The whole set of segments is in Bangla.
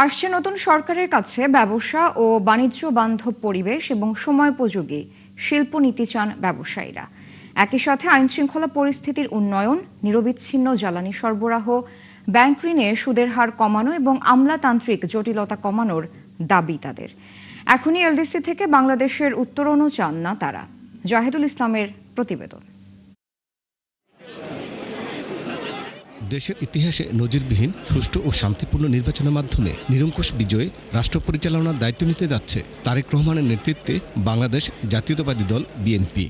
আসছে নতুন সরকারের কাছে ব্যবসা ও বাণিজ্য বান্ধব পরিবেশ এবং সময়োপযোগী শিল্পনীতি চান ব্যবসায়ীরা। একই সাথে আইনশৃঙ্খলা পরিস্থিতির উন্নয়ন, নিরবিচ্ছিন্ন জ্বালানি সরবরাহ, ব্যাংক ঋণে সুদের হার কমানো এবং আমলাতান্ত্রিক জটিলতা কমানোর দাবি তাদের। এখনই এলডিসি থেকে বাংলাদেশের উত্তরণও চান না তারা। জাহিদুল ইসলামের প্রতিবেদন। দেশের ইতিহাসে নজিরবিহীন সুষ্ঠু ও শান্তিপূর্ণ নির্বাচনের মাধ্যমে নিরঙ্কুশ বিজয়ে রাষ্ট্র পরিচালনার দায়িত্ব নিতে যাচ্ছে তারেক রহমানের নেতৃত্বে বাংলাদেশ জাতীয়তাবাদী দল বিএনপি।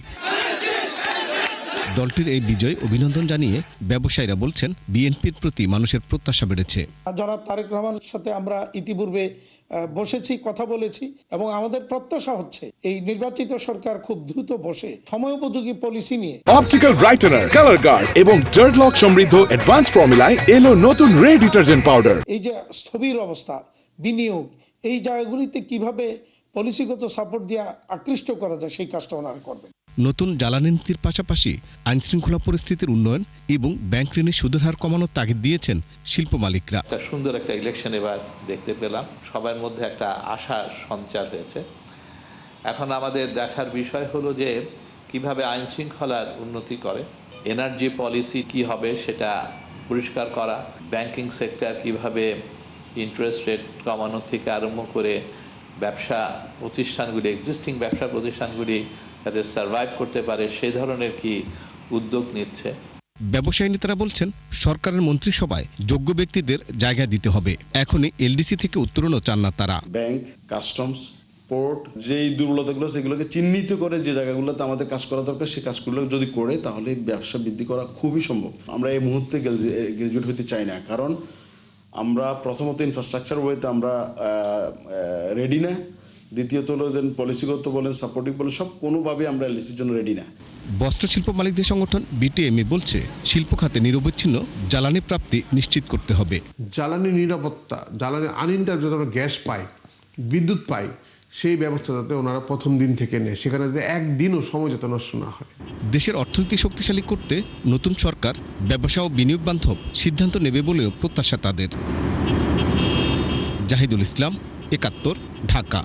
দলটির এই বিজয় অভিনন্দন জানিয়ে ব্যবসায়ীরা বলছেন, বিএনপির প্রতি মানুষের প্রত্যাশা বেড়েছে। জনাব তারেক রহমানের সাথে আমরা ইতিপূর্বে বসেছি, কথা বলেছি এবং আমাদের প্রত্যাশা হচ্ছে এই নির্বাচিত সরকার খুব দ্রুত বসে সময়োপযোগী পলিসি নিয়ে অপটিক্যাল ব্রাইটেনার, কালার গার্ড এবং ডার্ট লক সমৃদ্ধ অ্যাডভান্স ফর্মুলায় এলো নতুন রে ডিটারজেন্ট পাউডার। এই যে স্থবির অবস্থা, বিনিয়োগ, এই জায়গাগুলিতে কিভাবে পলিসিগত সাপোর্ট দিয়ে আকৃষ্ট করা যায় সেই কাজটা ওনারা করবেন। নতুন জ্বালানি নীতির পাশাপাশি আইনশৃঙ্খলা পরিস্থিতির উন্নয়ন এবং ব্যাংক ঋণের সুদের হার কমানোর তাগিদ দিয়েছেন শিল্প মালিকরা। একটা সুন্দর একটা ইলেকশন এবার দেখতে পেলাম, সবার মধ্যে একটা আশার সঞ্চার হয়েছে। এখন আমাদের দেখার বিষয় হলো যে কিভাবে আইন শৃঙ্খলার উন্নতি করে, এনার্জি পলিসি কি হবে সেটা পরিষ্কার করা, ব্যাংকিং সেক্টর কিভাবে ইন্টারেস্ট রেট কমানো থেকে আরম্ভ করে ব্যবসা প্রতিষ্ঠানগুলি, এক্সিস্টিং ব্যবসা প্রতিষ্ঠানগুলি যাতে সার্ভাইভ করতে পারে সেই ধরনের কি উদ্যোগ নিচ্ছে। ব্যবসায়ী নেতারা বলছেন, সরকারের মন্ত্রিসভায় যোগ্য ব্যক্তিদের জায়গা দিতে হবে। এখনই এলডিসি থেকে উত্তরণও চান না তারা। ব্যাংক, কাস্টমস, পোর্ট, যেই দুর্বলতাগুলো সেগুলোকে চিহ্নিত করে যে জায়গাগুলোতে আমাদের কাজ করা দরকার সেই কাজগুলো যদি করে তাহলে ব্যবসা বৃদ্ধি করা খুবই সম্ভব। আমরা এই মুহূর্তে গ্রাজুয়েট হতে চাই না, কারণ আমরা প্রথমত ইনফ্রাস্ট্রাকচার ওয়েতে আমরা রেডি না, দ্বিতীয়ত হলো পলিসিগত বলেন, সাপোর্টিভ বলেন, সব কোনোভাবে আমরা এলডিসির জন্য রেডি না। বস্ত্রশিল্প মালিকদের সংগঠন বিটিএমই বলছে, শিল্প খাতে নিরবচ্ছিন্ন জ্বালানি প্রাপ্তি নিশ্চিত করতে হবে। জ্বালানি নিরাপত্তা, জ্বালানি আনইন্টারপ্টেড যাতে আমরা গ্যাস পাই, বিদ্যুৎ পাই, সেই ব্যবস্থা যাতে ওনারা প্রথম দিন থেকে নেয়, সেখানে যাতে একদিনও সময় যাতে নষ্ট না হয়। দেশের অর্থনীতি শক্তিশালী করতে নতুন সরকার ব্যবসা ও বিনিয়োগ বান্ধব সিদ্ধান্ত নেবে বলেও প্রত্যাশা তাদের। জাহিদুল ইসলাম, ৭১, ঢাকা।